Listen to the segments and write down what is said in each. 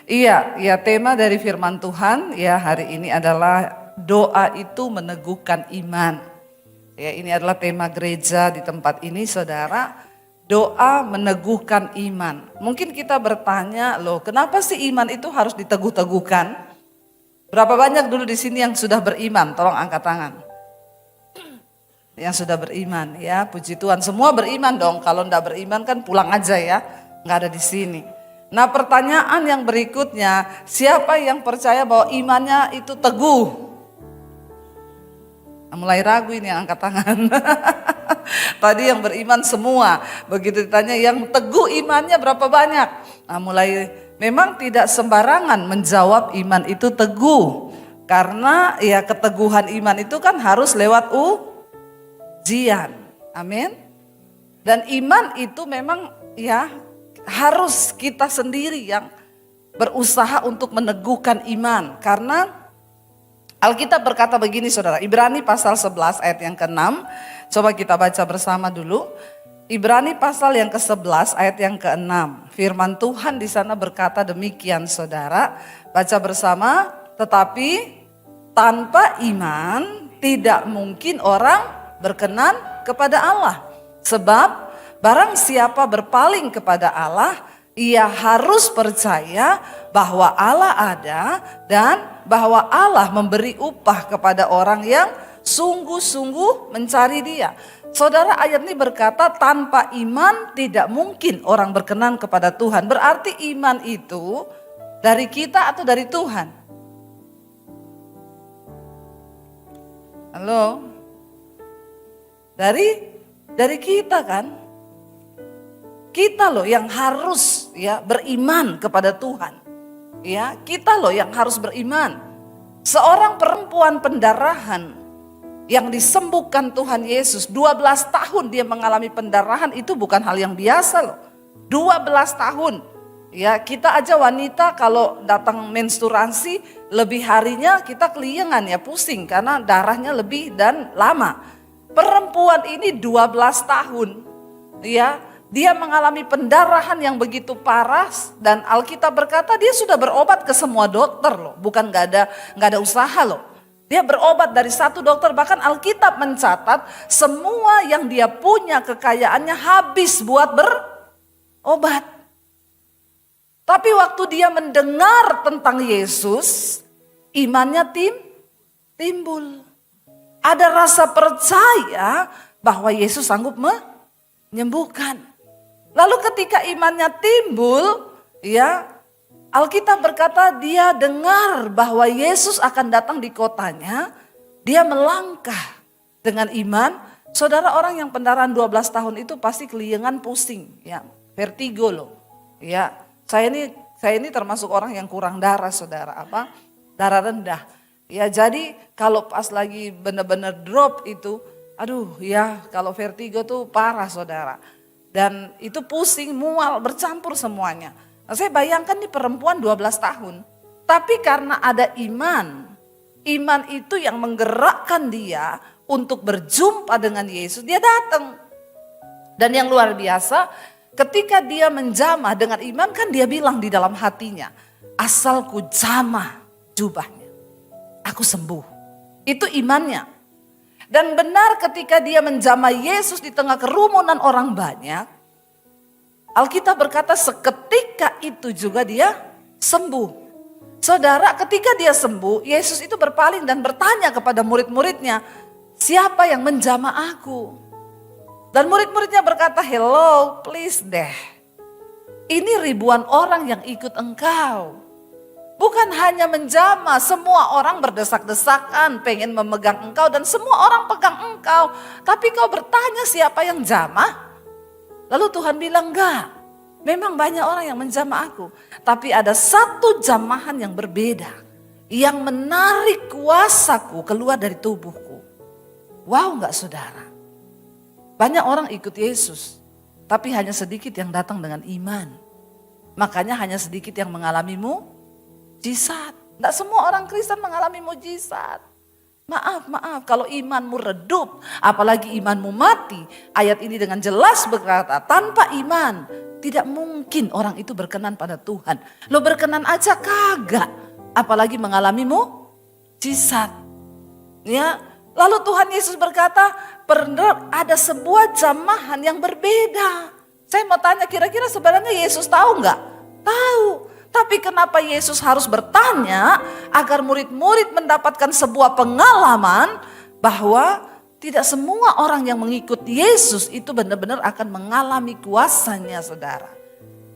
Iya, ya tema dari firman Tuhan ya hari ini adalah doa itu meneguhkan iman. Ya, ini adalah tema gereja di tempat ini, Saudara. Doa meneguhkan iman. Mungkin kita bertanya, loh, kenapa sih iman itu harus diteguh-teguhkan? Berapa banyak dulu di sini yang sudah beriman? Tolong angkat tangan. Yang sudah beriman, ya, puji Tuhan. Semua beriman dong. Kalau enggak beriman kan pulang aja ya, enggak ada di sini. Nah, pertanyaan yang berikutnya, siapa yang percaya bahwa imannya itu teguh? Nah, mulai ragu ini yang angkat tangan. Tadi yang beriman semua, begitu ditanya yang teguh imannya berapa banyak? Nah, mulai memang tidak sembarangan menjawab iman itu teguh. Karena ya keteguhan iman itu kan harus lewat ujian. Amin. Dan iman itu memang ya harus kita sendiri yang berusaha untuk meneguhkan iman. Karena Alkitab berkata begini, Saudara, Ibrani pasal 11 ayat yang ke-6. Coba kita baca bersama dulu. Ibrani pasal yang ke-11 ayat yang ke-6. Firman Tuhan di sana berkata demikian, Saudara. Baca bersama, tetapi tanpa iman tidak mungkin orang berkenan kepada Allah. Sebab barang siapa berpaling kepada Allah, ia harus percaya bahwa Allah ada dan bahwa Allah memberi upah kepada orang yang sungguh-sungguh mencari Dia. Saudara, ayat ini berkata tanpa iman tidak mungkin orang berkenan kepada Tuhan. Berarti iman itu dari kita atau dari Tuhan? Halo? Dari kita kan? Kita loh yang harus ya beriman kepada Tuhan. Ya, kita loh yang harus beriman. Seorang perempuan pendarahan yang disembuhkan Tuhan Yesus, 12 tahun dia mengalami pendarahan, itu bukan hal yang biasa loh. 12 tahun. Ya, kita aja wanita kalau datang menstruasi lebih harinya kita keliengan ya, pusing karena darahnya lebih dan lama. Perempuan ini 12 tahun. Ya, dia mengalami pendarahan yang begitu parah dan Alkitab berkata dia sudah berobat ke semua dokter loh, bukan nggak ada usaha loh. Dia berobat dari satu dokter, bahkan Alkitab mencatat semua yang dia punya kekayaannya habis buat berobat. Tapi waktu dia mendengar tentang Yesus, imannya timbul. Ada rasa percaya bahwa Yesus sanggup menyembuhkan. Lalu ketika imannya timbul, ya Alkitab berkata dia dengar bahwa Yesus akan datang di kotanya, dia melangkah dengan iman. Saudara, orang yang pendarahan 12 tahun itu pasti keliengan, pusing, ya, vertigo loh. Ya, saya ini termasuk orang yang kurang darah, Saudara, darah rendah. Ya, jadi kalau pas lagi benar-benar drop itu, aduh ya, kalau vertigo tuh parah, Saudara. Dan itu pusing, mual, bercampur semuanya. Nah, saya bayangkan nih perempuan 12 tahun. Tapi karena ada iman itu yang menggerakkan dia untuk berjumpa dengan Yesus, dia datang. Dan yang luar biasa, ketika dia menjamah dengan iman, kan dia bilang di dalam hatinya, asalku jamah jubahnya, aku sembuh. Itu imannya. Dan benar ketika dia menjamah Yesus di tengah kerumunan orang banyak, Alkitab berkata seketika itu juga dia sembuh. Saudara, ketika dia sembuh, Yesus itu berpaling dan bertanya kepada murid-muridnya, siapa yang menjamah aku? Dan murid-muridnya berkata, hello, please deh. Ini ribuan orang yang ikut engkau. Bukan hanya menjamah, semua orang berdesak-desakan pengen memegang engkau dan semua orang pegang engkau. Tapi kau bertanya siapa yang jamah? Lalu Tuhan bilang enggak, memang banyak orang yang menjamah aku. Tapi ada satu jamahan yang berbeda, yang menarik kuasaku keluar dari tubuhku. Wow, enggak, Saudara? Banyak orang ikut Yesus, tapi hanya sedikit yang datang dengan iman. Makanya hanya sedikit yang mengalami mujizat. Tidak semua orang Kristen mengalami mujizat. Maaf, kalau imanmu redup, apalagi imanmu mati. Ayat ini dengan jelas berkata, tanpa iman tidak mungkin orang itu berkenan pada Tuhan. Lo berkenan aja kagak, apalagi mengalami mukjizat. Ya, lalu Tuhan Yesus berkata, ada sebuah jamahan yang berbeda. Saya mau tanya, kira-kira sebenarnya Yesus tahu nggak? Tahu. Tapi kenapa Yesus harus bertanya agar murid-murid mendapatkan sebuah pengalaman bahwa tidak semua orang yang mengikuti Yesus itu benar-benar akan mengalami kuasanya, saudara.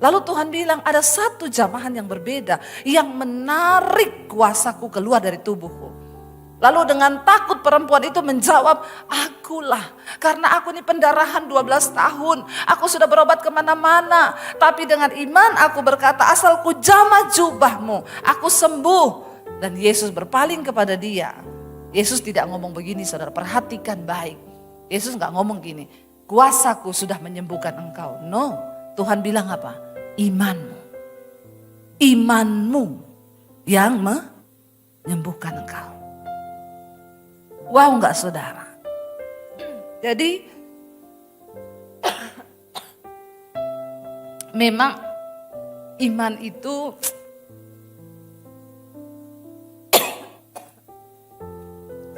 Lalu Tuhan bilang ada satu jamahan yang berbeda yang menarik kuasaku keluar dari tubuhku. Lalu dengan takut perempuan itu menjawab, akulah. Karena aku ini pendarahan 12 tahun. Aku sudah berobat kemana-mana. Tapi dengan iman aku berkata, asal ku jamah jubahmu, aku sembuh. Dan Yesus berpaling kepada dia. Yesus tidak ngomong begini, saudara, perhatikan baik. Yesus gak ngomong gini, kuasaku sudah menyembuhkan engkau. No, Tuhan bilang apa? Imanmu. Imanmu yang menyembuhkan engkau. Wow enggak, saudara? Jadi memang iman itu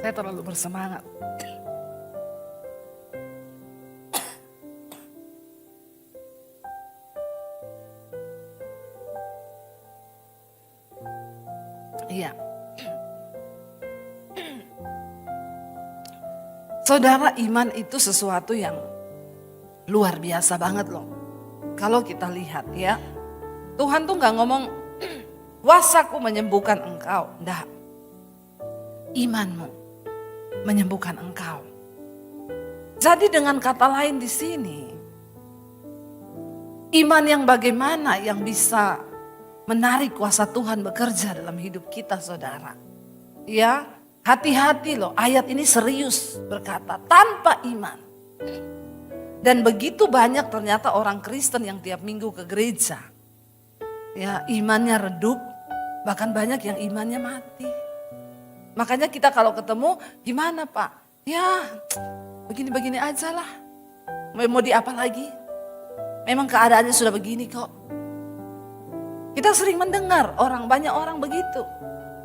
saya terlalu bersemangat. Iya. Saudara, iman itu sesuatu yang luar biasa banget loh. Kalau kita lihat ya, Tuhan tuh gak ngomong, kuasaku menyembuhkan engkau. Enggak, imanmu menyembuhkan engkau. Jadi dengan kata lain di sini, iman yang bagaimana yang bisa menarik kuasa Tuhan bekerja dalam hidup kita, saudara. Ya, hati-hati loh, ayat ini serius berkata tanpa iman. Dan begitu banyak ternyata orang Kristen yang tiap minggu ke gereja. Ya, imannya redup, bahkan banyak yang imannya mati. Makanya kita kalau ketemu, gimana Pak? Ya, begini-begini aja lah. Mau di apa lagi? Memang keadaannya sudah begini kok. Kita sering mendengar banyak orang begitu.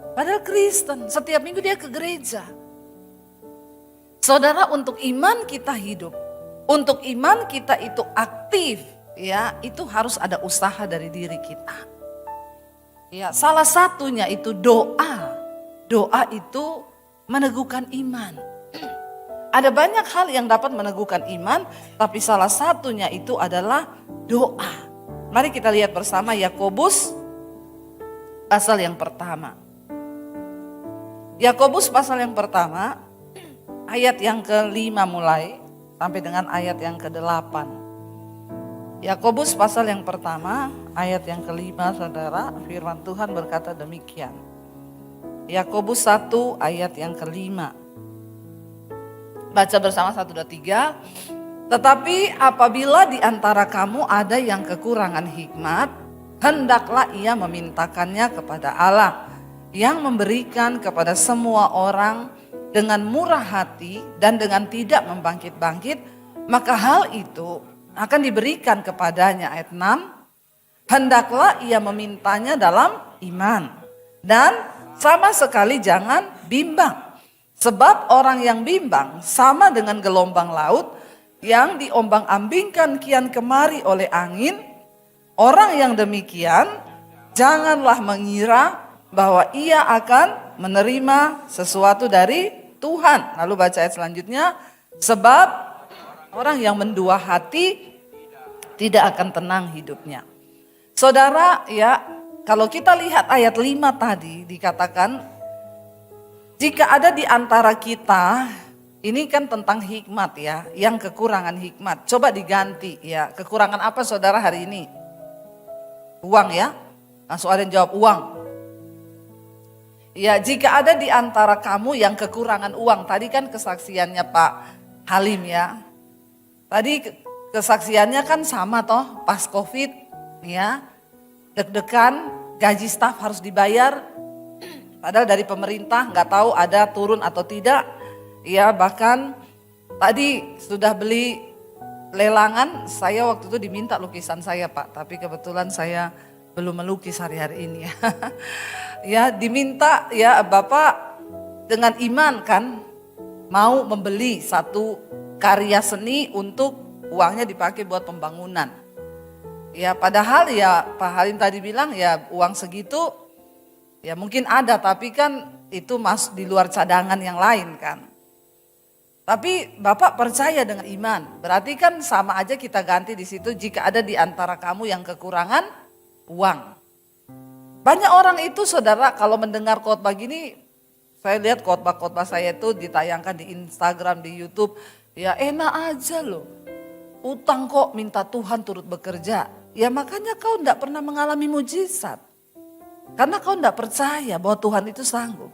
Padahal Kristen, setiap minggu dia ke gereja. Saudara, untuk iman kita hidup, untuk iman kita itu aktif, ya, itu harus ada usaha dari diri kita. Ya, salah satunya itu doa. Doa itu meneguhkan iman. Ada banyak hal yang dapat meneguhkan iman, tapi salah satunya itu adalah doa. Mari kita lihat bersama Yakobus pasal yang pertama. Yakobus pasal yang pertama, ayat yang ke-5 mulai sampai dengan ayat yang ke-8. Yakobus pasal yang pertama, ayat yang ke-5, saudara, firman Tuhan berkata demikian. Yakobus 1 ayat yang ke-5. Baca bersama 1, 2, 3. Tetapi apabila di antara kamu ada yang kekurangan hikmat, hendaklah ia memintakannya kepada Allah, yang memberikan kepada semua orang dengan murah hati dan dengan tidak membangkit-bangkit, maka hal itu akan diberikan kepadanya. Ayat 6, hendaklah ia memintanya dalam iman dan sama sekali jangan bimbang. Sebab orang yang bimbang sama dengan gelombang laut yang diombang-ambingkan kian kemari oleh angin. Orang yang demikian janganlah mengira bahwa ia akan menerima sesuatu dari Tuhan. Lalu baca ayat selanjutnya, sebab orang yang mendua hati tidak akan tenang hidupnya. Saudara, ya, kalau kita lihat ayat 5 tadi dikatakan, jika ada di antara kita, ini kan tentang hikmat ya, yang kekurangan hikmat. Coba diganti ya, kekurangan apa saudara hari ini? Uang ya, langsung ada yang jawab uang. Ya, jika ada di antara kamu yang kekurangan uang, tadi kan kesaksiannya Pak Halim ya. Tadi kesaksiannya kan sama toh, pas Covid ya, deg-degan, gaji staf harus dibayar, Padahal dari pemerintah nggak tahu ada turun atau tidak. Ya bahkan tadi sudah beli lelangan, saya waktu itu diminta lukisan saya Pak. Tapi kebetulan saya belum melukis hari-hari ini ya. Ya diminta ya Bapak dengan iman kan mau membeli satu karya seni untuk uangnya dipakai buat pembangunan. Ya padahal ya Pak Halim tadi bilang ya uang segitu ya mungkin ada tapi kan itu masuk di luar cadangan yang lain kan. Tapi Bapak percaya dengan iman, berarti kan sama aja kita ganti di situ jika ada di antara kamu yang kekurangan uang. Banyak orang itu saudara kalau mendengar khotbah gini, saya lihat khotbah-khotbah saya itu ditayangkan di Instagram, di YouTube, ya enak aja loh. Utang kok minta Tuhan turut bekerja. Ya makanya kau enggak pernah mengalami mujizat. Karena kau enggak percaya bahwa Tuhan itu sanggup.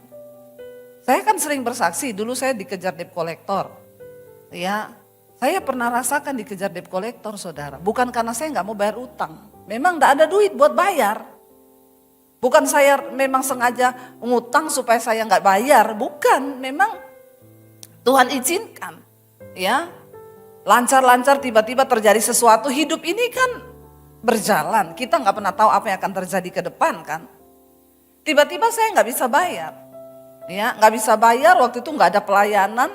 Saya kan sering bersaksi, dulu saya dikejar debt collector. Ya, saya pernah rasakan dikejar debt collector saudara. Bukan karena saya enggak mau bayar utang. Memang enggak ada duit buat bayar. Bukan saya memang sengaja ngutang supaya saya enggak bayar. Bukan, memang Tuhan izinkan. Ya, lancar-lancar tiba-tiba terjadi sesuatu, hidup ini kan berjalan. Kita nggak pernah tahu apa yang akan terjadi ke depan kan. Tiba-tiba saya nggak bisa bayar. Ya, nggak bisa bayar waktu itu nggak ada pelayanan.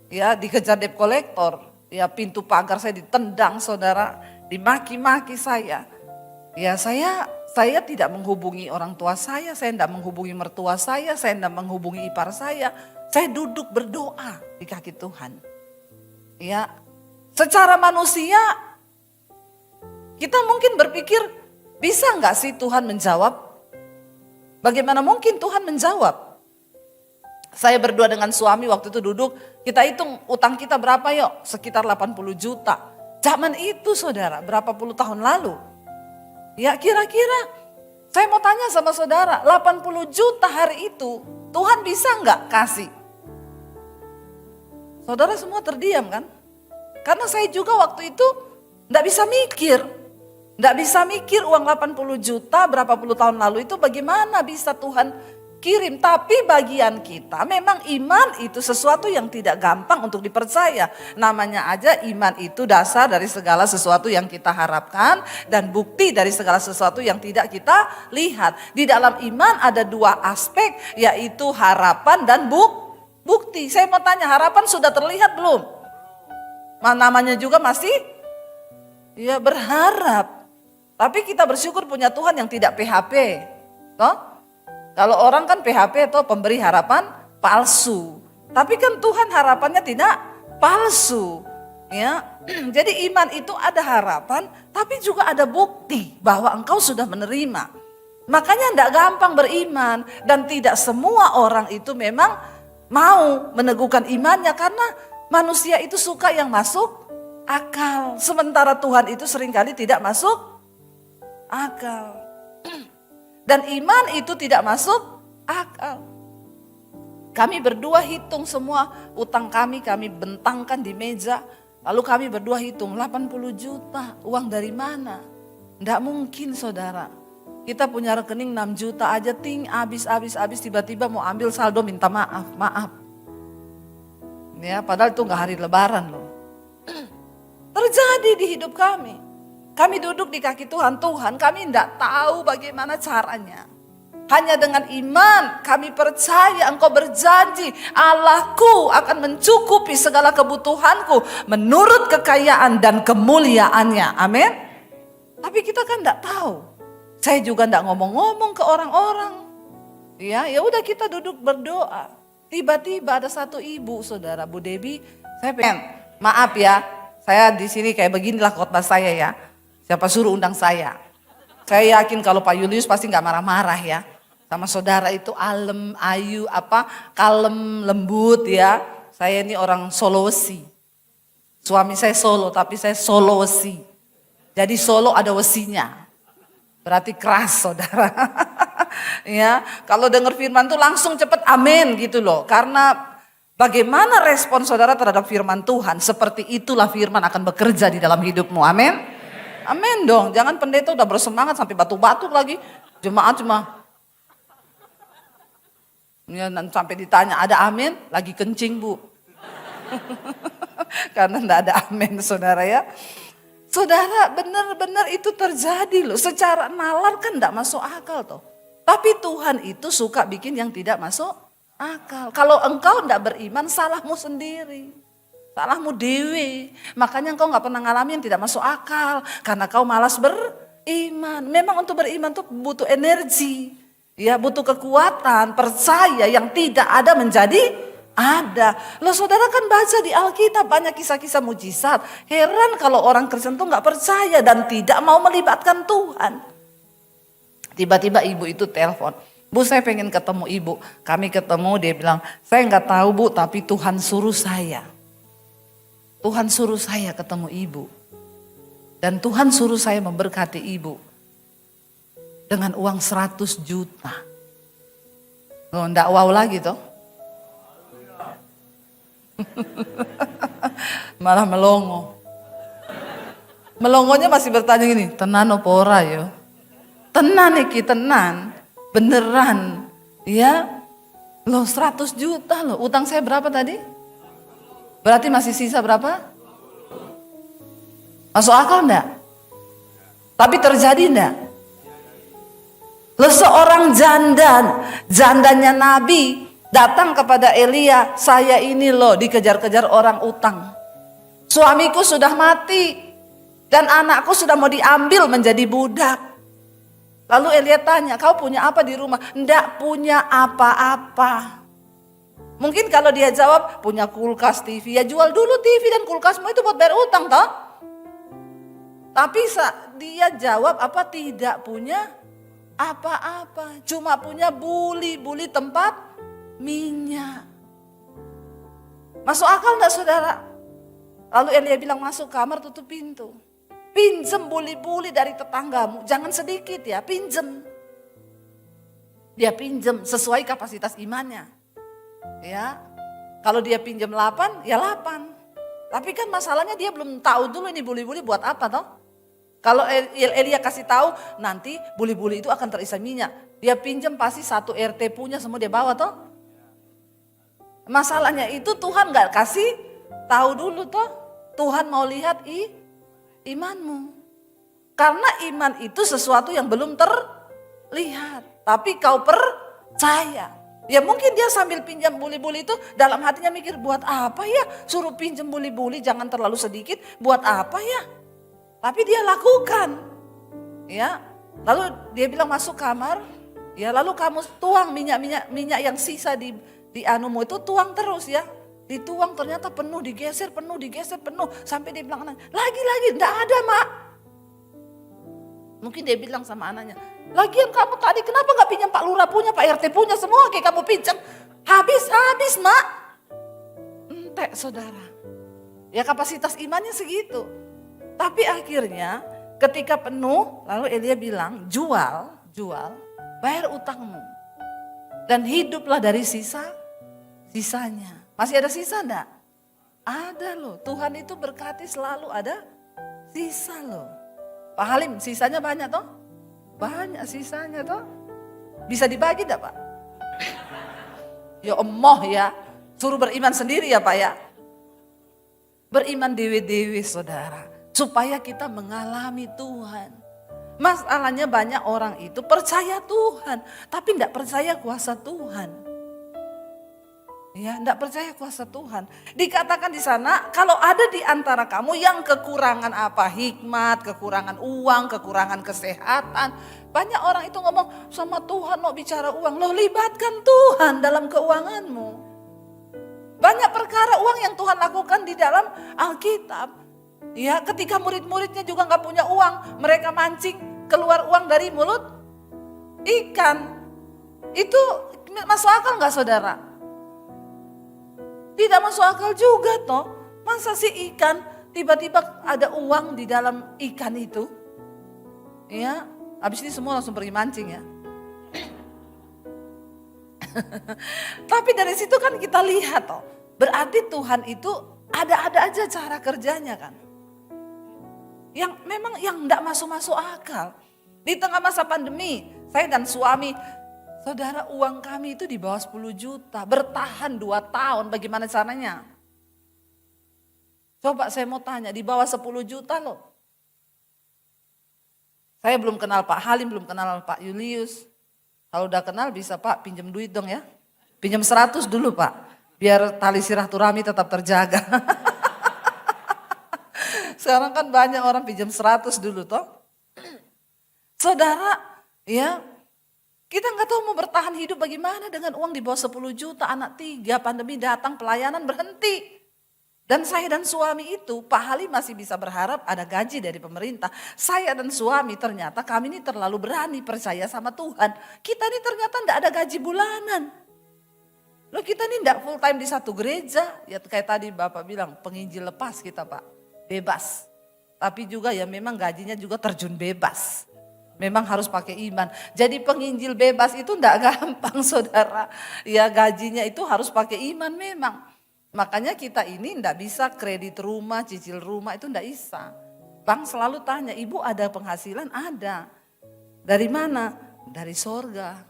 Ya, dikejar debt collector. Ya, pintu pagar saya ditendang saudara, dimaki-maki saya. Ya, saya tidak menghubungi orang tua saya tidak menghubungi mertua saya tidak menghubungi ipar saya. Saya duduk berdoa di kaki Tuhan. Ya, secara manusia kita mungkin berpikir bisa nggak sih Tuhan menjawab? Bagaimana mungkin Tuhan menjawab? Saya berdua dengan suami waktu itu duduk, kita hitung utang kita berapa yuk? Sekitar 80 juta. Zaman itu saudara, berapa puluh tahun lalu? Ya kira-kira saya mau tanya sama saudara, 80 juta hari itu Tuhan bisa nggak kasih? Saudara semua terdiam kan? Karena saya juga waktu itu nggak bisa mikir. Nggak bisa mikir uang 80 juta berapa puluh tahun lalu itu bagaimana bisa Tuhan kirim. Tapi bagian kita memang iman itu sesuatu yang tidak gampang untuk dipercaya. Namanya aja iman itu dasar dari segala sesuatu yang kita harapkan dan bukti dari segala sesuatu yang tidak kita lihat. Di dalam iman ada dua aspek yaitu harapan dan bukti. Saya mau tanya, harapan sudah terlihat belum? Namanya juga masih ya berharap. Tapi kita bersyukur punya Tuhan yang tidak PHP. Toh? Kalau orang kan PHP atau pemberi harapan palsu. Tapi kan Tuhan harapannya tidak palsu. Ya, jadi iman itu ada harapan tapi juga ada bukti bahwa engkau sudah menerima. Makanya tidak gampang beriman dan tidak semua orang itu memang mau meneguhkan imannya karena manusia itu suka yang masuk akal. Sementara Tuhan itu seringkali tidak masuk akal. Dan iman itu tidak masuk akal. Kami berdua hitung semua utang kami bentangkan di meja. Lalu kami berdua hitung 80 juta uang dari mana? Tidak mungkin saudara. Kita punya rekening 6 juta aja habis tiba-tiba mau ambil saldo minta maaf. Ya padahal itu gak hari lebaran loh. Terjadi di hidup kami. Kami duduk di kaki Tuhan kami tidak tahu bagaimana caranya. Hanya dengan iman kami percaya engkau berjanji Allahku akan mencukupi segala kebutuhanku menurut kekayaan dan kemuliaannya. Amin. Tapi kita kan tidak tahu. Saya juga tidak ngomong-ngomong ke orang-orang. Ya udah kita duduk berdoa. Tiba-tiba ada satu ibu saudara, Bu Debi, saya pengen maaf ya, saya di sini kayak beginilah khotbah saya ya. Siapa suruh undang saya? Saya yakin kalau Pak Julius pasti nggak marah-marah ya. Sama saudara itu alem, ayu, kalem, lembut ya. Saya ini orang Sulawesi. Suami saya Solo tapi saya Sulawesi. Jadi Solo ada wesinya. Berarti keras saudara. Ya, kalau dengar firman tuh langsung cepet amin gitu loh. Karena bagaimana respon saudara terhadap firman Tuhan, seperti itulah firman akan bekerja di dalam hidupmu. Amin. Amin dong, jangan pendeta udah bersemangat sampai batuk-batuk lagi. Jemaat cuma Ya, sampai ditanya, ada amin? Lagi kencing bu. Karena enggak ada amin saudara ya. Saudara benar-benar itu terjadi loh. Secara nalar kan enggak masuk akal toh. Tapi Tuhan itu suka bikin yang tidak masuk akal. Kalau engkau enggak beriman, salahmu sendiri. Salahmu dewe. Makanya engkau enggak pernah ngalamin yang tidak masuk akal. Karena kau malas beriman. Memang untuk beriman tuh butuh energi. Ya, butuh kekuatan, percaya yang tidak ada menjadi ada. Loh saudara kan baca di Alkitab banyak kisah-kisah mujizat. Heran kalau orang Kristen tuh enggak percaya dan tidak mau melibatkan Tuhan. Tiba-tiba ibu itu telepon, Bu saya pengen ketemu ibu. Kami ketemu, dia bilang, saya enggak tahu bu, tapi Tuhan suruh saya. Tuhan suruh saya ketemu ibu. Dan Tuhan suruh saya memberkati ibu. Dengan uang 100 juta. Oh, enggak wow lagi toh. Malah melongo. Melongonya masih bertanya gini, tenan apa ora yo? Tenan iki, tenan. Beneran. Ya. Loh 100 juta loh. Utang saya berapa tadi? Berarti masih sisa berapa? Masuk akal enggak? Tapi terjadi enggak? Loh seorang jandanya Nabi datang kepada Elia, saya ini loh dikejar-kejar orang utang. Suamiku sudah mati dan anakku sudah mau diambil menjadi budak. Lalu Elia tanya, kau punya apa di rumah? Enggak punya apa-apa. Mungkin kalau dia jawab, punya kulkas, TV, ya jual dulu TV dan kulkasmu itu buat bayar utang toh. Tapi dia jawab apa? Tidak punya apa-apa, cuma punya buli tempat minyak. Masuk akal enggak saudara? Lalu Elia bilang masuk kamar tutup pintu. Pinjem buli dari tetanggamu, jangan sedikit ya, pinjem. Dia pinjem sesuai kapasitas imannya. Ya, kalau dia pinjem 8, ya 8. Tapi kan masalahnya dia belum tahu dulu ini buli buat apa toh. Kalau Elia kasih tahu nanti buli-buli itu akan terisi minyak. Dia pinjam pasti satu RT punya semua dia bawa toh. Masalahnya itu Tuhan gak kasih tahu dulu toh. Tuhan mau lihat imanmu. Karena iman itu sesuatu yang belum terlihat. Tapi kau percaya. Ya mungkin dia sambil pinjam buli-buli itu dalam hatinya mikir buat apa ya. Suruh pinjam buli-buli jangan terlalu sedikit. Buat apa ya. Tapi dia lakukan, ya. Lalu dia bilang masuk kamar, ya. Lalu kamu tuang minyak yang sisa di anumu itu tuang terus ya. Dituang ternyata penuh, digeser penuh, sampai dia bilang anaknya, lagi, enggak ada mak. Mungkin dia bilang sama anaknya, lagian kamu tadi kenapa nggak pinjam Pak Lurah punya, Pak RT punya semua kayak kamu pinjam, habis mak. Entek saudara, ya kapasitas imannya segitu. Tapi akhirnya ketika penuh, lalu Elia bilang, jual, bayar utangmu. Dan hiduplah dari sisanya. Masih ada sisa enggak? Ada loh, Tuhan itu berkati selalu ada sisa loh. Pak Halim, sisanya banyak toh? Banyak sisanya toh? Bisa dibagi enggak Pak? Ya emoh ya, suruh beriman sendiri ya Pak ya. Beriman dewe-dewe saudara. Supaya kita mengalami Tuhan. Masalahnya banyak orang itu percaya Tuhan. Tapi tidak percaya kuasa Tuhan. Ya, tidak percaya kuasa Tuhan. Dikatakan di sana, kalau ada di antara kamu yang kekurangan apa? Hikmat, kekurangan uang, kekurangan kesehatan. Banyak orang itu ngomong sama Tuhan mau bicara uang. Loh libatkan Tuhan dalam keuanganmu. Banyak perkara uang yang Tuhan lakukan di dalam Alkitab. Ya, ketika murid-muridnya juga nggak punya uang, mereka mancing keluar uang dari mulut ikan. Itu masuk akal nggak saudara? Tidak masuk akal juga toh. Masa sih ikan tiba-tiba ada uang di dalam ikan itu? Ya, habis ini semua langsung pergi mancing ya. Tapi dari situ kan kita lihat toh, berarti Tuhan itu ada-ada aja cara kerjanya kan. Yang memang yang enggak masuk akal. Di tengah masa pandemi, saya dan suami Saudara, uang kami itu di bawah 10 juta, bertahan 2 tahun, bagaimana caranya? Coba saya mau tanya, di bawah 10 juta loh. Saya belum kenal Pak Halim, belum kenal Pak Julius. Kalau udah kenal bisa Pak pinjam duit dong ya. Pinjam 100 dulu Pak, biar tali silaturahmi tetap terjaga. Sekarang kan banyak orang pinjam 100 dulu toh. Saudara, ya kita nggak tahu mau bertahan hidup bagaimana dengan uang di bawah 10 juta, anak 3, pandemi datang, pelayanan berhenti. Dan saya dan suami itu, Pak Halim masih bisa berharap ada gaji dari pemerintah. Saya dan suami ternyata kami ini terlalu berani percaya sama Tuhan. Kita ini ternyata enggak ada gaji bulanan. Loh kita ini enggak full time di satu gereja. Ya kayak tadi Bapak bilang, penginjil lepas kita Pak, bebas. Tapi juga ya memang gajinya juga terjun bebas. Memang harus pakai iman. Jadi penginjil bebas itu enggak gampang saudara. Ya gajinya itu harus pakai iman memang. Makanya kita ini enggak bisa kredit rumah, cicil rumah itu enggak bisa. Bank selalu tanya, ibu ada penghasilan? Ada. Dari mana? Dari sorga.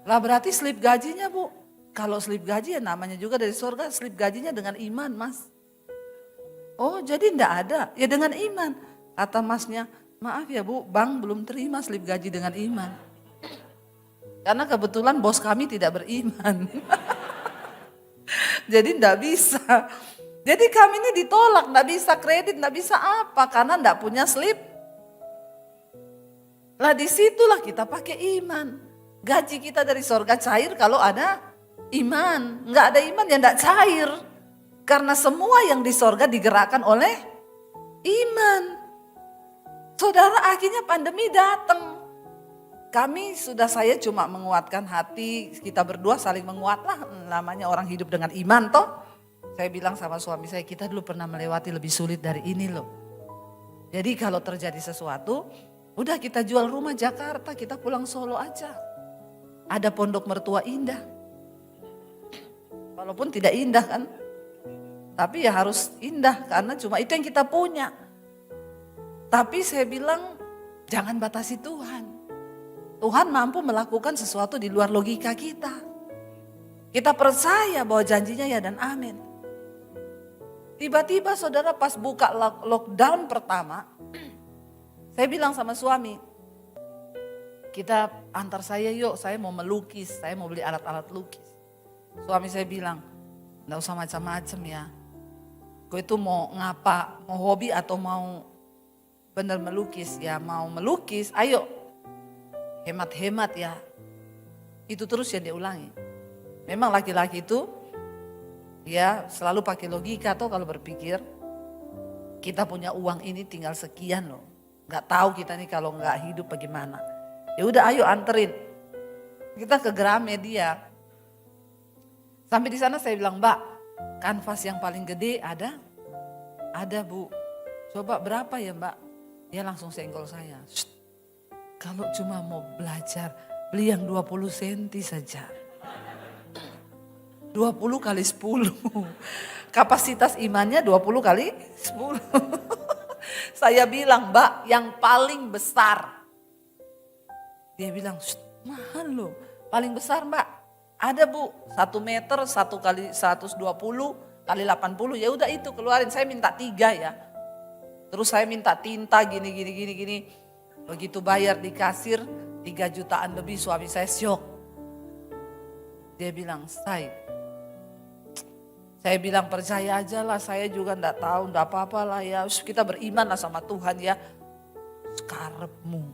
Lah berarti slip gajinya bu. Kalau slip gaji ya namanya juga dari sorga, slip gajinya dengan iman mas. Oh jadi enggak ada, ya dengan iman. Kata masnya, maaf ya bu, bank belum terima slip gaji dengan iman. Karena kebetulan bos kami tidak beriman. Jadi enggak bisa. Jadi kami ini ditolak, enggak bisa kredit, enggak bisa apa. Karena enggak punya slip. Lah disitulah kita pakai iman. Gaji kita dari sorga cair kalau ada iman. Enggak ada iman ya enggak cair. Karena semua yang di sorga digerakkan oleh iman. Saudara akhirnya pandemi datang. Saya cuma menguatkan hati, kita berdua saling menguatlah, namanya orang hidup dengan iman toh. Saya bilang sama suami saya, kita dulu pernah melewati lebih sulit dari ini loh. Jadi kalau terjadi sesuatu, udah kita jual rumah Jakarta, kita pulang Solo aja. Ada pondok mertua indah. Walaupun tidak indah kan, tapi ya harus indah karena cuma itu yang kita punya. Tapi saya bilang, jangan batasi Tuhan. Tuhan mampu melakukan sesuatu di luar logika kita. Kita percaya bahwa janjinya ya dan amin. Tiba-tiba saudara pas buka lockdown pertama, saya bilang sama suami, kita antar saya yuk, saya mau melukis, saya mau beli alat-alat lukis. Suami saya bilang, enggak usah macam-macam ya. Gue itu mau ngapa, mau hobi atau mau benar melukis? Ya mau melukis, ayo. Hemat-hemat ya, itu terus yang dia ulangi. Memang laki-laki itu ya selalu pakai logika atau kalau berpikir kita punya uang ini tinggal sekian loh. Gak tahu kita nih kalau gak hidup bagaimana. Ya udah ayo anterin. Kita ke Gramedia. Sampai di sana saya bilang, Mbak, kanvas yang paling gede ada? Ada Bu. Coba berapa ya Mbak? Dia langsung senggol saya. Shh. Kalau cuma mau belajar, beli yang 20 cm saja. 20 kali 10. Kapasitas imannya 20 kali 10. Saya bilang, Mbak, yang paling besar. Dia bilang, mahal loh. Paling besar Mbak, ada Bu, 1 meter, 1 kali 120 kali 80. Ya udah itu keluarin, saya minta 3 ya. Terus saya minta tinta gini. Begitu bayar di kasir 3 jutaan lebih, suami saya syok. Dia bilang, saya bilang percaya aja lah, saya juga enggak tahu, enggak apa-apa lah ya. Kita beriman lah sama Tuhan ya. Karepmu.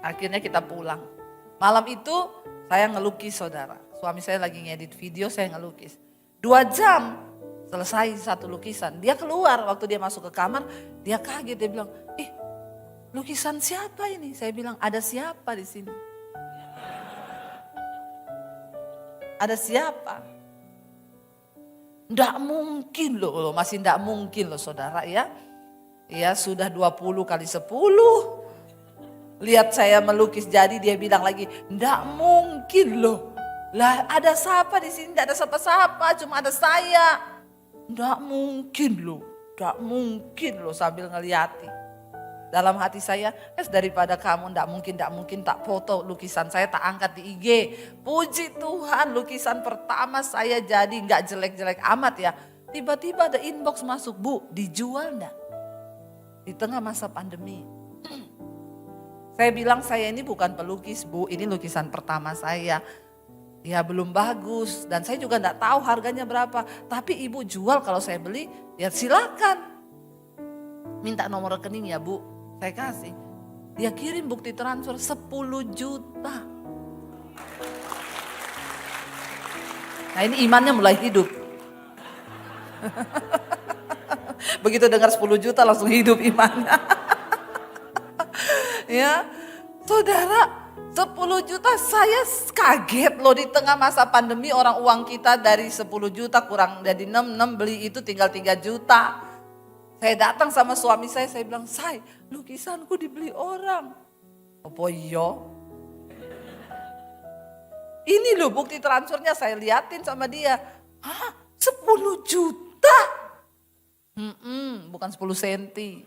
Akhirnya kita pulang. Malam itu saya ngelukis saudara. Suami saya lagi ngedit video, saya ngelukis. 2 jam selesai satu lukisan. Dia keluar waktu dia masuk ke kamar, dia kaget, dia bilang, lukisan siapa ini? Saya bilang, ada siapa di sini? Ada siapa? Nggak mungkin loh, masih nggak mungkin loh saudara ya. Ya sudah 20 kali 10. Lihat saya melukis jadi, dia bilang lagi, nggak mungkin loh. Lah ada siapa di sini? Nggak ada siapa-siapa, cuma ada saya. Nggak mungkin loh sambil ngeliatin. Dalam hati saya, daripada kamu ndak mungkin tak foto lukisan saya, tak angkat di IG. Puji Tuhan, lukisan pertama saya jadi nggak jelek-jelek amat ya. Tiba-tiba ada inbox masuk, Bu, dijual ndak? Di tengah masa pandemi. Saya bilang, saya ini bukan pelukis, Bu, ini lukisan pertama saya. Ya belum bagus dan saya juga nggak tahu harganya berapa. Tapi ibu jual, kalau saya beli ya silakan. Minta nomor rekening ya, Bu. Saya kasih. Dia kirim bukti transfer 10 juta. Nah ini imannya mulai hidup. Begitu dengar 10 juta langsung hidup imannya. Ya, saudara, 10 juta saya kaget loh, di tengah masa pandemi orang uang kita dari 10 juta kurang jadi 6 beli itu tinggal 3 juta. Saya datang sama suami saya bilang, "Say, lukisanku dibeli orang." Apa iya? Ini loh bukti transfernya, saya liatin sama dia. Hah, 10 juta? Bukan 10 senti.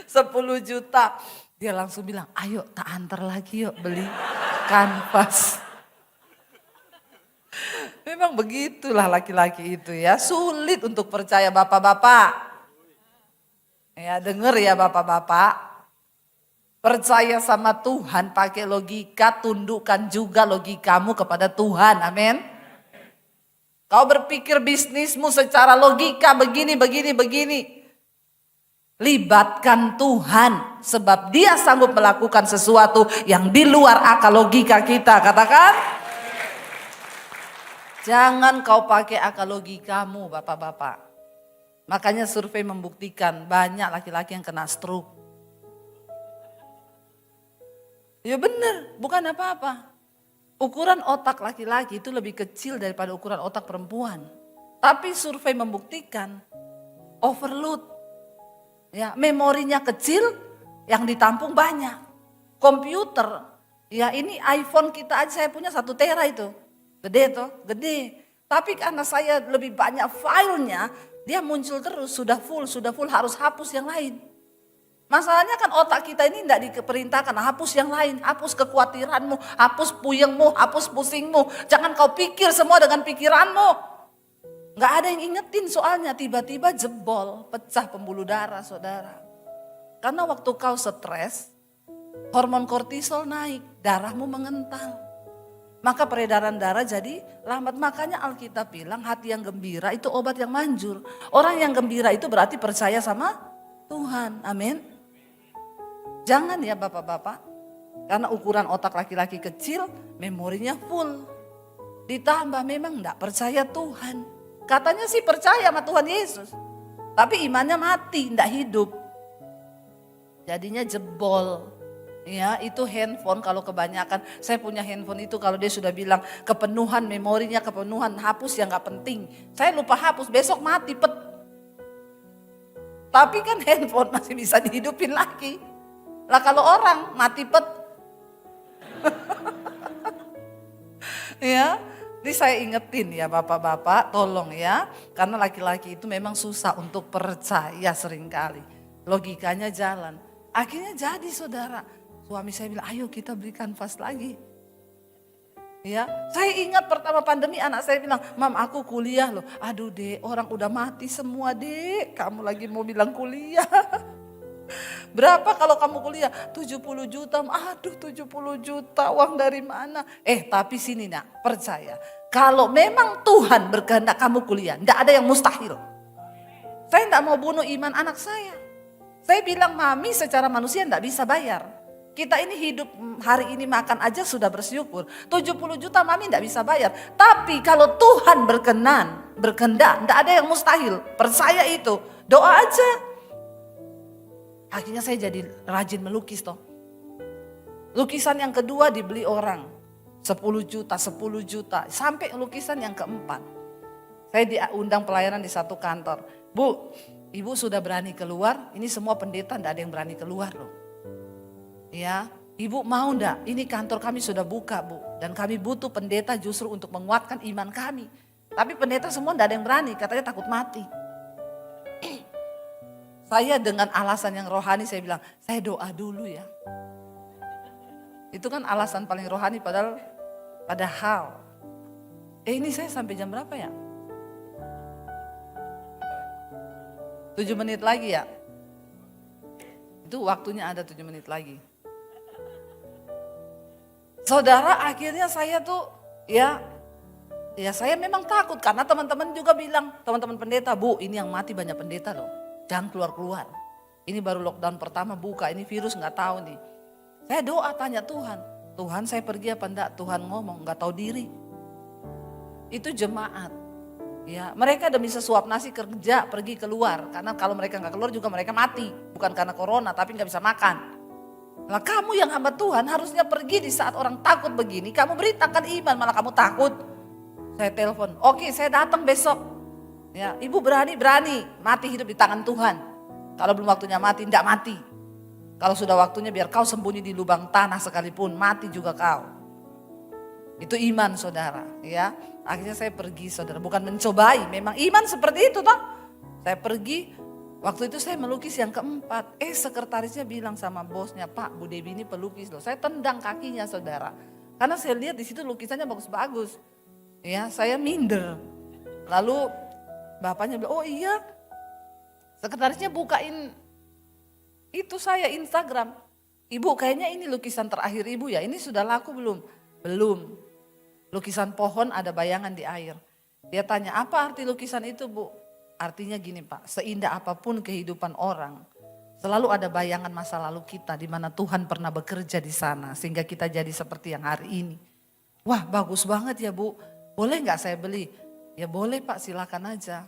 10 juta. Dia langsung bilang, "Ayo tak antar lagi yuk beli kanvas." Memang begitulah laki-laki itu ya, sulit untuk percaya bapak-bapak. Ya denger ya bapak-bapak, percaya sama Tuhan pakai logika, tundukkan juga logikamu kepada Tuhan, amin. Kau berpikir bisnismu secara logika begini. Libatkan Tuhan, sebab Dia sanggup melakukan sesuatu yang di luar akal logika kita, katakan. Jangan kau pakai akal logikamu bapak-bapak. Makanya survei membuktikan banyak laki-laki yang kena stroke. Ya benar, bukan apa-apa. Ukuran otak laki-laki itu lebih kecil daripada ukuran otak perempuan. Tapi survei membuktikan overload. Ya, memorinya kecil, yang ditampung banyak. Komputer, ya ini iPhone kita aja saya punya 1 tera itu. Gede toh, gede. Tapi karena saya lebih banyak filenya, dia muncul terus, sudah full harus hapus yang lain. Masalahnya kan otak kita ini tidak diperintahkan hapus yang lain, hapus kekhawatiranmu, hapus puyengmu, hapus pusingmu. Jangan kau pikir semua dengan pikiranmu. Nggak ada yang ingetin soalnya, tiba-tiba jebol, pecah pembuluh darah saudara. Karena waktu kau stres, hormon kortisol naik, darahmu mengental. Maka peredaran darah jadi lambat. Makanya Alkitab bilang hati yang gembira itu obat yang manjur. Orang yang gembira itu berarti percaya sama Tuhan. Amin. Jangan ya bapak-bapak. Karena ukuran otak laki-laki kecil, memorinya full. Ditambah memang enggak percaya Tuhan. Katanya sih percaya sama Tuhan Yesus. Tapi imannya mati, enggak hidup. Jadinya jebol. Ya itu handphone kalau kebanyakan, saya punya handphone itu kalau dia sudah bilang kepenuhan memorinya, kepenuhan hapus yang gak penting. Saya lupa hapus, besok mati pet. Tapi kan handphone masih bisa dihidupin lagi. Lah kalau orang mati pet. Ya, ini saya ingetin ya bapak-bapak, tolong ya. Karena laki-laki itu memang susah untuk percaya seringkali. Logikanya jalan. Akhirnya jadi saudara. Suami saya bilang, "Ayo kita beli kanvas lagi." Ya, saya ingat pertama pandemi anak saya bilang, "Mam, aku kuliah loh." Aduh Dek, orang udah mati semua Dek, kamu lagi mau bilang kuliah. Berapa kalau kamu kuliah? 70 juta. Aduh 70 juta uang dari mana? Tapi sini nak, percaya. Kalau memang Tuhan berkehendak kamu kuliah, enggak ada yang mustahil. Saya enggak mau bunuh iman anak saya. Saya bilang, "Mami secara manusia enggak bisa bayar. Kita ini hidup hari ini makan aja sudah bersyukur. 70 juta mami enggak bisa bayar. Tapi kalau Tuhan berkehendak, enggak ada yang mustahil. Percaya itu, doa aja." Akhirnya saya jadi rajin melukis toh. Lukisan yang kedua dibeli orang. 10 juta, 10 juta. Sampai lukisan yang keempat. Saya diundang pelayanan di satu kantor. "Bu, ibu sudah berani keluar, ini semua pendeta enggak ada yang berani keluar loh. Ya, ibu mau enggak? Ini kantor kami sudah buka Bu. Dan kami butuh pendeta justru untuk menguatkan iman kami. Tapi pendeta semua enggak ada yang berani, katanya takut mati." Saya dengan alasan yang rohani saya bilang, saya doa dulu ya. Itu kan alasan paling rohani padahal ini saya sampai jam berapa ya? 7 menit lagi ya. Itu waktunya ada 7 menit lagi. Saudara, akhirnya saya tuh ya saya memang takut karena teman-teman juga bilang, teman-teman pendeta, Bu, ini yang mati banyak pendeta loh. Jangan keluar-keluar. Ini baru lockdown pertama buka, ini virus nggak tahu nih. Saya doa tanya Tuhan, Tuhan saya pergi apa enggak? Tuhan ngomong nggak tahu diri. Itu jemaat. Ya, mereka demi sesuap nasi kerja pergi keluar karena kalau mereka nggak keluar juga mereka mati, bukan karena corona tapi nggak bisa makan. Lah kamu yang hamba Tuhan harusnya pergi di saat orang takut begini, kamu beritakan iman malah kamu takut. Saya telepon, oke saya datang besok. Ya, ibu berani mati hidup di tangan Tuhan. Kalau belum waktunya mati, enggak mati. Kalau sudah waktunya biar kau sembunyi di lubang tanah sekalipun, mati juga kau. Itu iman saudara, ya. Akhirnya saya pergi saudara, bukan mencobai, memang iman seperti itu toh. Saya pergi, waktu itu saya melukis yang keempat. Sekretarisnya bilang sama bosnya, Pak, Bu Dewi ini pelukis loh. Saya tendang kakinya saudara, karena saya lihat di situ lukisannya bagus-bagus. Ya, saya minder. Lalu bapaknya bilang, oh iya, sekretarisnya bukain itu saya Instagram. Ibu kayaknya ini lukisan terakhir ibu ya, ini sudah laku belum? Belum. Lukisan pohon ada bayangan di air. Dia tanya, apa arti lukisan itu Bu? Artinya gini Pak, seindah apapun kehidupan orang, selalu ada bayangan masa lalu kita di mana Tuhan pernah bekerja di sana sehingga kita jadi seperti yang hari ini. Wah bagus banget ya Bu, boleh nggak saya beli? Ya boleh Pak, silakan aja.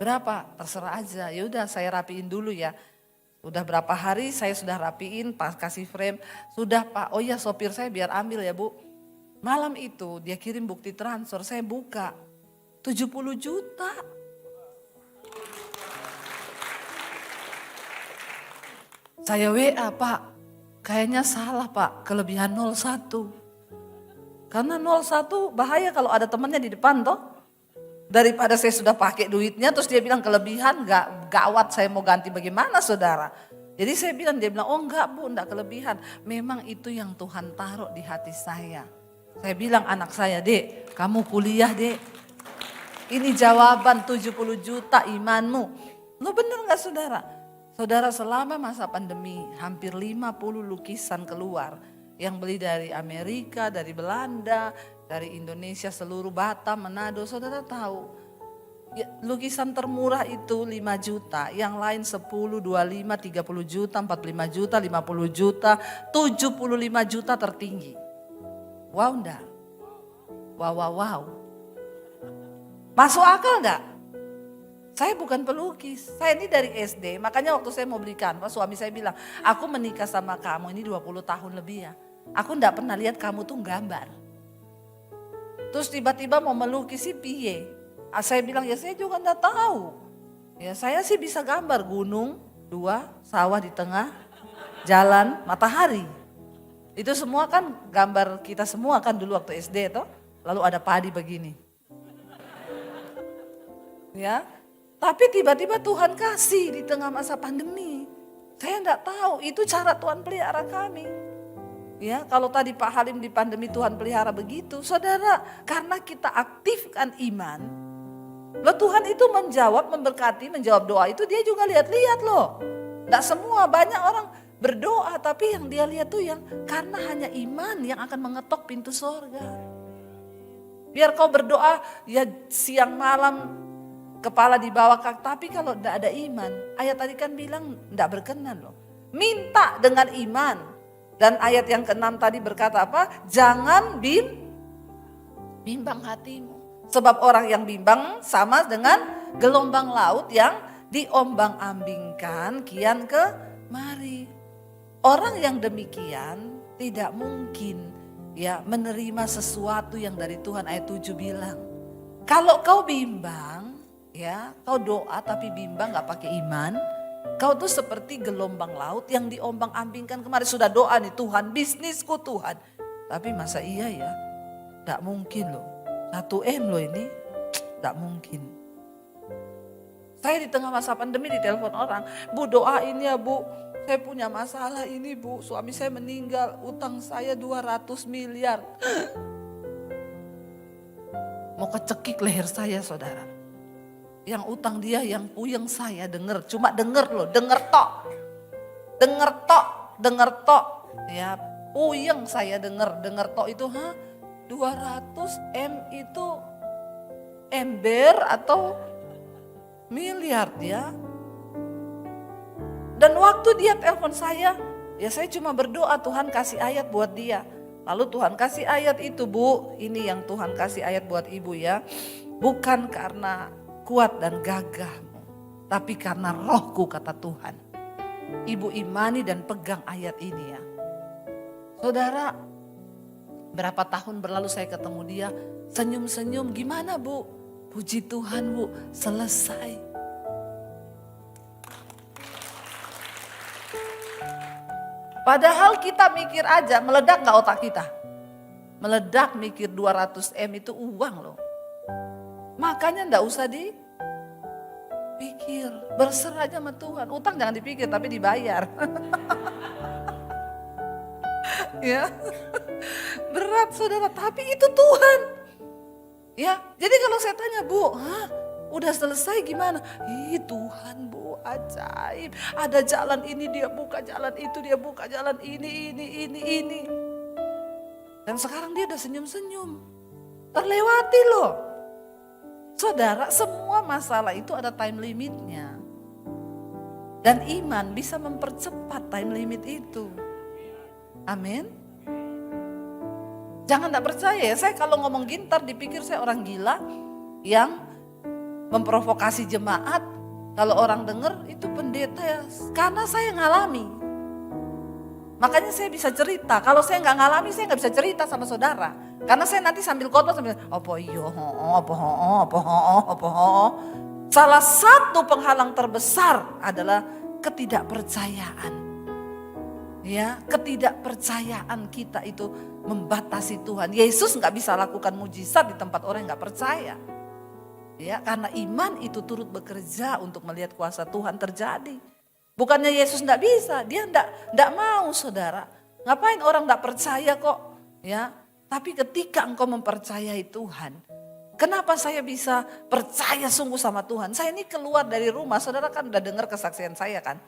Berapa? Terserah aja. Ya udah saya rapiin dulu ya. Udah berapa hari saya sudah rapiin, pas kasih frame. Sudah Pak, oh iya sopir saya biar ambil ya Bu. Malam itu dia kirim bukti transfer, saya buka 70 juta. Saya WA Pak, kayaknya salah Pak, kelebihan 01. Karena 01 bahaya kalau ada temannya di depan toh. Daripada saya sudah pakai duitnya terus dia bilang kelebihan, gawat saya mau ganti bagaimana saudara. Jadi saya bilang, dia bilang oh enggak Bu, enggak kelebihan. Memang itu yang Tuhan taruh di hati saya. Saya bilang anak saya, Dek kamu kuliah Dek. Ini jawaban 70 juta imanmu. Lo bener gak saudara? Saudara selama masa pandemi hampir 50 lukisan keluar. Yang beli dari Amerika, dari Belanda, dari Indonesia seluruh Batam, Manado. Saudara tahu ya, lukisan termurah itu 5 juta. Yang lain 10, 25, 30 juta, 45 juta, 50 juta, 75 juta tertinggi. Wow enggak? Wow. Masuk akal enggak? Saya bukan pelukis, saya ini dari SD. Makanya waktu saya mau beli kanvas, suami saya bilang, aku menikah sama kamu ini 20 tahun lebih ya. Aku enggak pernah lihat kamu tuh gambar. Terus tiba-tiba mau melukis si piye. Saya bilang ya saya juga enggak tahu. Ya saya sih bisa gambar gunung, 2, sawah di tengah, jalan, matahari. Itu semua kan gambar kita semua kan dulu waktu SD toh. Lalu ada padi begini. Ya, tapi tiba-tiba Tuhan kasih di tengah masa pandemi. Saya enggak tahu, itu cara Tuhan pelihara kami. Ya, kalau tadi Pak Halim di pandemi Tuhan pelihara begitu, saudara, karena kita aktifkan iman, loh Tuhan itu menjawab, memberkati, menjawab doa itu dia juga lihat-lihat loh. Enggak semua, banyak orang berdoa tapi yang dia lihat tuh yang karena hanya iman yang akan mengetok pintu sorga. Biar kau berdoa ya siang malam kepala di bawah kaki, tapi kalau tidak ada iman, ayat tadi kan bilang tidak berkenan loh. Minta dengan iman. Dan ayat yang ke-6 tadi berkata apa? Jangan bimbang hatimu. Sebab orang yang bimbang sama dengan gelombang laut yang diombang-ambingkan kian kemari. Orang yang demikian tidak mungkin ya menerima sesuatu yang dari Tuhan. Ayat 7 bilang, kalau kau bimbang, ya, kau doa tapi bimbang gak pakai iman, kau tuh seperti gelombang laut yang diombang-ambingkan. Kemarin sudah doa nih, Tuhan bisnisku Tuhan. Tapi masa iya ya? Gak mungkin loh. 1M loh ini, gak mungkin. Saya di tengah masa pandemi ditelepon orang, Bu doain ya Bu, saya punya masalah ini Bu, suami saya meninggal, utang saya 200 miliar. Mau kecekik leher saya saudara. Yang utang dia, yang puyeng saya denger, cuma denger loh, denger tok. Ya puyeng saya denger tok itu 200 M itu ember atau miliar ya. Dan waktu dia telepon saya, ya saya cuma berdoa Tuhan kasih ayat buat dia. Lalu Tuhan kasih ayat itu Bu, ini yang Tuhan kasih ayat buat ibu ya. Bukan karena kuat dan gagahmu, tapi karena rohku kata Tuhan. Ibu imani dan pegang ayat ini ya. Saudara, berapa tahun berlalu saya ketemu dia, senyum-senyum, gimana Bu? Puji Tuhan Bu, selesai. Padahal kita mikir aja, meledak gak otak kita? Meledak mikir 200 M itu uang loh. Makanya gak usah dipikir, berserah aja sama Tuhan. Utang jangan dipikir tapi dibayar. Ya, berat saudara, tapi itu Tuhan. Ya, jadi kalau saya tanya Bu, udah selesai gimana? Ih Tuhan Bu, ajaib. Ada jalan ini dia buka, jalan itu dia buka, jalan ini. Dan sekarang dia udah senyum-senyum. Terlewati loh. Saudara, semua masalah itu ada time limitnya. Dan iman bisa mempercepat time limit itu. Amin. Jangan tak percaya ya, saya kalau ngomong gintar dipikir saya orang gila yang memprovokasi jemaat. Kalau orang dengar itu pendeta ya, karena saya ngalami. Makanya saya bisa cerita, kalau saya nggak ngalami saya nggak bisa cerita sama saudara. Karena saya nanti sambil khotbah sambil, Salah satu penghalang terbesar adalah ketidakpercayaan. Ya, ketidakpercayaan kita itu membatasi Tuhan. Yesus nggak bisa lakukan mujizat di tempat orang yang nggak percaya. Ya, karena iman itu turut bekerja untuk melihat kuasa Tuhan terjadi. Bukannya Yesus nggak bisa, dia nggak mau saudara. Ngapain orang nggak percaya kok? Ya, tapi ketika engkau mempercayai Tuhan, kenapa saya bisa percaya sungguh sama Tuhan? Saya ini keluar dari rumah, saudara kan udah dengar kesaksian saya kan?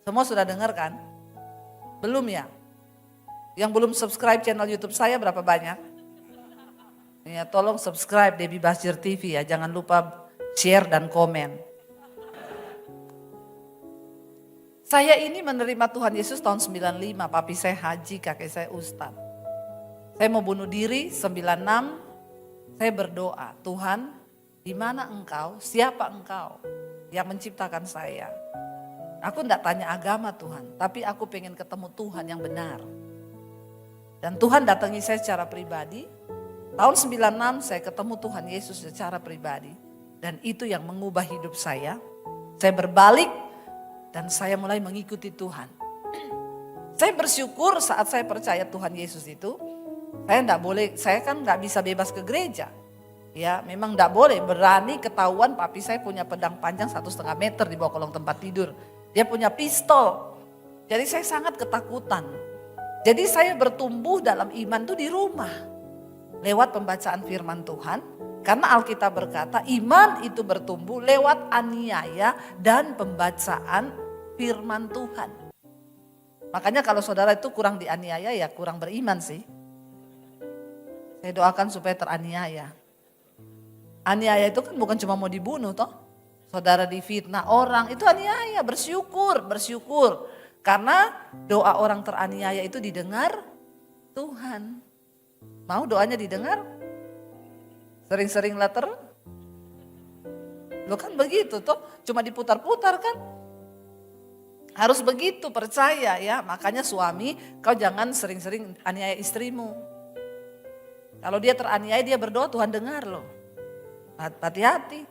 Semua sudah dengar kan? Belum ya? Yang belum subscribe channel YouTube saya berapa banyak? Ya, tolong subscribe Debbie Basjir TV ya. Jangan lupa share dan komen. Saya ini menerima Tuhan Yesus tahun 95. Papi saya haji, kakek saya ustad. Saya mau bunuh diri 96. Saya berdoa, Tuhan di mana engkau, siapa engkau yang menciptakan saya? Aku enggak tanya agama Tuhan, tapi aku pengen ketemu Tuhan yang benar. Dan Tuhan datangi saya secara pribadi. Tahun 96 saya ketemu Tuhan Yesus secara pribadi. Dan itu yang mengubah hidup saya. Saya berbalik dan saya mulai mengikuti Tuhan. Saya bersyukur saat saya percaya Tuhan Yesus itu. Saya kan enggak bisa bebas ke gereja. Ya memang enggak boleh, berani ketahuan papi saya punya pedang panjang 1,5 meter di bawah kolong tempat tidur. Dia punya pistol. Jadi saya sangat ketakutan. Jadi saya bertumbuh dalam iman tuh di rumah. Lewat pembacaan firman Tuhan. Karena Alkitab berkata iman itu bertumbuh lewat aniaya dan pembacaan firman Tuhan. Makanya kalau saudara itu kurang dianiaya ya kurang beriman sih. Saya doakan supaya teraniaya. Aniaya itu kan bukan cuma mau dibunuh toh. Saudara difitnah orang itu aniaya, bersyukur. Karena doa orang teraniaya itu didengar Tuhan. Mau doanya didengar? Sering-sering lo kan begitu toh, cuma diputar-putar kan. Harus begitu, percaya ya. Makanya suami, kau jangan sering-sering aniaya istrimu. Kalau dia teraniaya dia berdoa Tuhan dengar loh. Hati-hati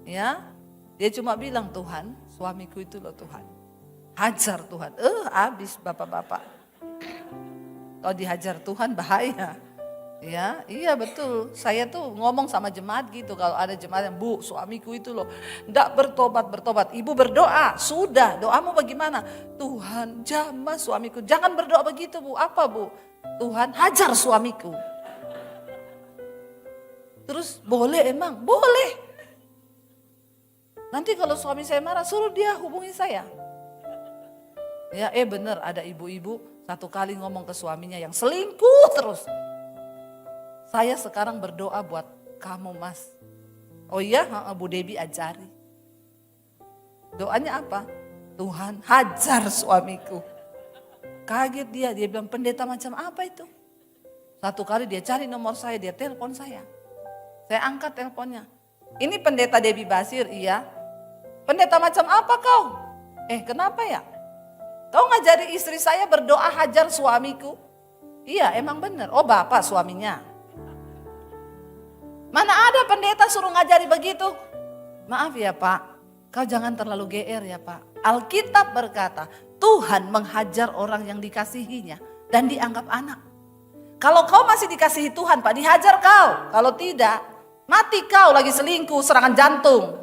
ya. Dia cuma bilang Tuhan, suamiku itu loh Tuhan. Hajar Tuhan, habis bapak-bapak. Kalau dihajar Tuhan bahaya. Ya, iya betul. Saya tuh ngomong sama jemaat gitu, kalau ada jemaat yang, Bu, suamiku itu loh enggak bertobat. Ibu berdoa, sudah, doamu bagaimana? Tuhan, jamah suamiku. Jangan berdoa begitu, Bu. Apa, Bu? Tuhan, hajar suamiku. Terus boleh emang? Boleh. Nanti kalau suami saya marah, suruh dia hubungi saya. Ya, bener ada ibu-ibu satu kali ngomong ke suaminya yang selingkuh terus. Saya sekarang berdoa buat kamu, Mas. Oh iya, Bu Debi ajari. Doanya apa? Tuhan, hajar suamiku. Kaget dia bilang, pendeta macam apa itu? Satu kali dia cari nomor saya, dia telepon saya. Saya angkat teleponnya. Ini pendeta Debi Basir, iya. Pendeta macam apa kau? Kenapa ya? Kau ngajari istri saya berdoa hajar suamiku? Iya, emang benar. Oh, bapak suaminya. Mana ada pendeta suruh ngajari begitu? Maaf ya Pak, kau jangan terlalu GR ya Pak. Alkitab berkata, Tuhan menghajar orang yang dikasihinya dan dianggap anak. Kalau kau masih dikasihi Tuhan Pak, dihajar kau. Kalau tidak, mati kau lagi selingkuh, serangan jantung.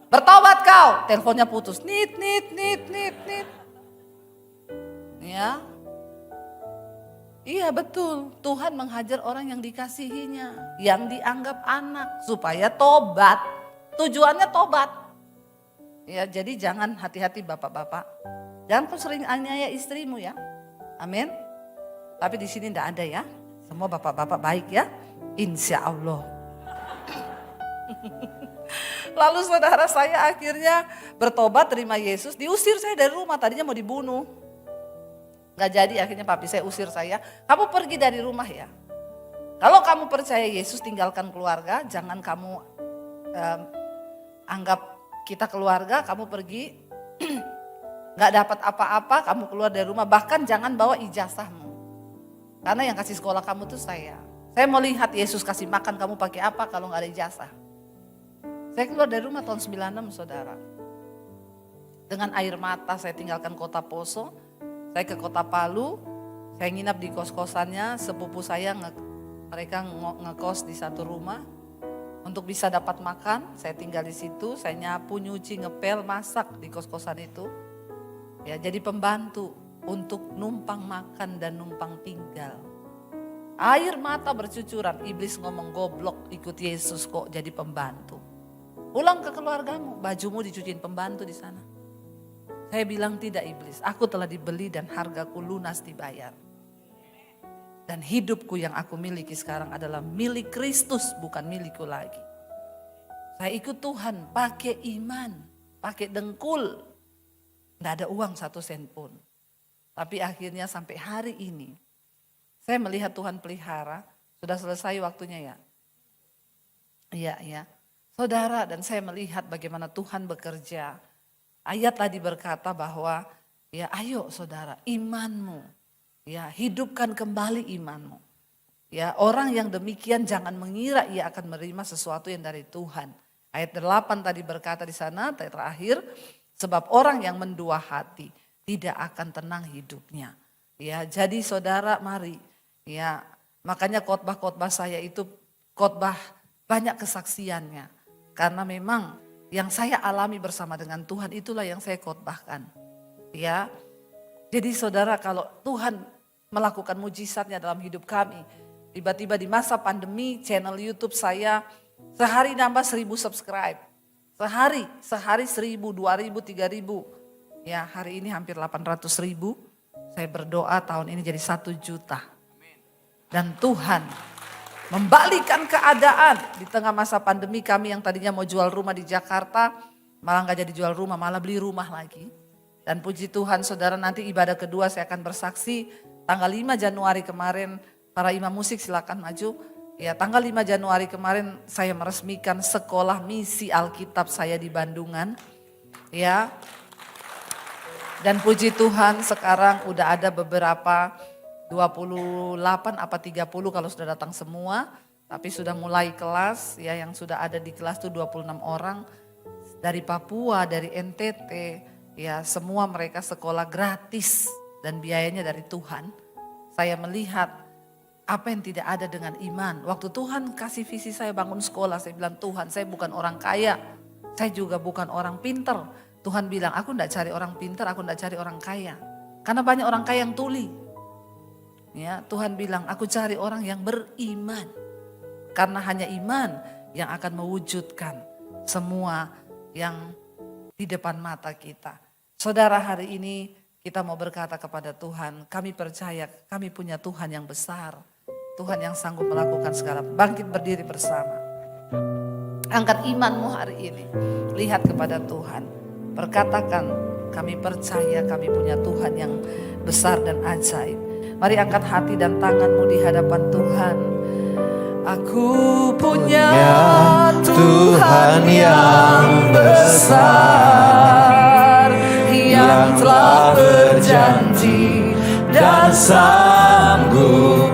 Bertobat kau, teleponnya putus. Nit. Ya. Iya betul, Tuhan menghajar orang yang dikasihinya, yang dianggap anak, supaya tobat. Tujuannya tobat. Ya, jadi jangan, hati-hati bapak-bapak. Jangan kau sering aniaya istrimu ya. Amin. Tapi di sini tidak ada ya. Semua bapak-bapak baik ya. Insya Allah. Lalu saudara saya akhirnya bertobat, terima Yesus. Diusir saya dari rumah, tadinya mau dibunuh. Gak jadi, akhirnya papi saya usir saya. Kamu pergi dari rumah ya. Kalau kamu percaya Yesus, tinggalkan keluarga. Jangan kamu anggap kita keluarga, kamu pergi. Gak dapat apa-apa, kamu keluar dari rumah. Bahkan jangan bawa ijazahmu. Karena yang kasih sekolah kamu tuh saya. Saya mau lihat Yesus kasih makan kamu pakai apa kalau gak ada ijazah. Saya keluar dari rumah tahun 96 saudara. Dengan air mata saya tinggalkan kota Poso. Saya ke kota Palu, saya nginap di kos-kosannya, sepupu saya mereka ngekos di satu rumah. Untuk bisa dapat makan, saya tinggal di situ, saya nyapu, nyuci, ngepel, masak di kos-kosan itu. Ya, jadi pembantu untuk numpang makan dan numpang tinggal. Air mata bercucuran, iblis ngomong goblok ikut Yesus kok jadi pembantu. Pulang ke keluargamu, bajumu dicuciin pembantu di sana. Saya bilang tidak iblis, aku telah dibeli dan hargaku lunas dibayar. Dan hidupku yang aku miliki sekarang adalah milik Kristus, bukan milikku lagi. Saya ikut Tuhan pakai iman, pakai dengkul. Tidak ada uang 1 sen pun. Tapi akhirnya sampai hari ini, saya melihat Tuhan pelihara, sudah selesai waktunya ya. Iya. Saudara, dan saya melihat bagaimana Tuhan bekerja. Ayat tadi berkata bahwa ya ayo saudara, imanmu, ya hidupkan kembali imanmu. Ya, orang yang demikian jangan mengira ia akan menerima sesuatu yang dari Tuhan. Ayat 8 tadi berkata di sana terakhir, sebab orang yang mendua hati tidak akan tenang hidupnya. Ya, jadi saudara mari, ya makanya khotbah-khotbah saya itu khotbah banyak kesaksiannya, karena memang yang saya alami bersama dengan Tuhan itulah yang saya khotbahkan. Ya. Jadi saudara, kalau Tuhan melakukan mujizatnya dalam hidup kami, tiba-tiba di masa pandemi channel YouTube saya sehari nambah 1000 subscribe. Sehari 1000, 2000, 3000. Ya, hari ini hampir 800.000. Saya berdoa tahun ini jadi 1 juta. Dan Tuhan membalikan keadaan di tengah masa pandemi. Kami yang tadinya mau jual rumah di Jakarta, malah gak jadi jual rumah, malah beli rumah lagi. Dan puji Tuhan saudara, nanti ibadah kedua saya akan bersaksi tanggal 5 Januari kemarin, para imam musik silakan maju. Ya, tanggal 5 Januari kemarin saya meresmikan sekolah misi Alkitab saya di Bandungan. Ya. Dan puji Tuhan sekarang udah ada beberapa 28 apa 30 kalau sudah datang semua, tapi sudah mulai kelas ya, yang sudah ada di kelas itu 26 orang dari Papua, dari NTT, ya semua mereka sekolah gratis dan biayanya dari Tuhan. Saya melihat Apa yang tidak ada dengan iman? Waktu Tuhan kasih visi saya bangun sekolah, saya bilang, Tuhan, saya bukan orang kaya, saya juga bukan orang pinter. Tuhan bilang, aku enggak cari orang pinter, aku enggak cari orang kaya. Karena banyak orang kaya yang tuli. Ya, Tuhan bilang, aku cari orang yang beriman. Karena hanya iman yang akan mewujudkan semua yang di depan mata kita. Saudara, hari ini kita mau berkata kepada Tuhan, kami percaya kami punya Tuhan yang besar. Tuhan yang sanggup melakukan segala. Bangkit berdiri bersama. Angkat imanmu hari ini. Lihat kepada Tuhan. Berkatakan, kami percaya kami punya Tuhan yang besar dan ajaib. Mari angkat hati dan tanganmu di hadapan Tuhan. Aku punya Tuhan yang besar, yang telah berjanji dan sanggup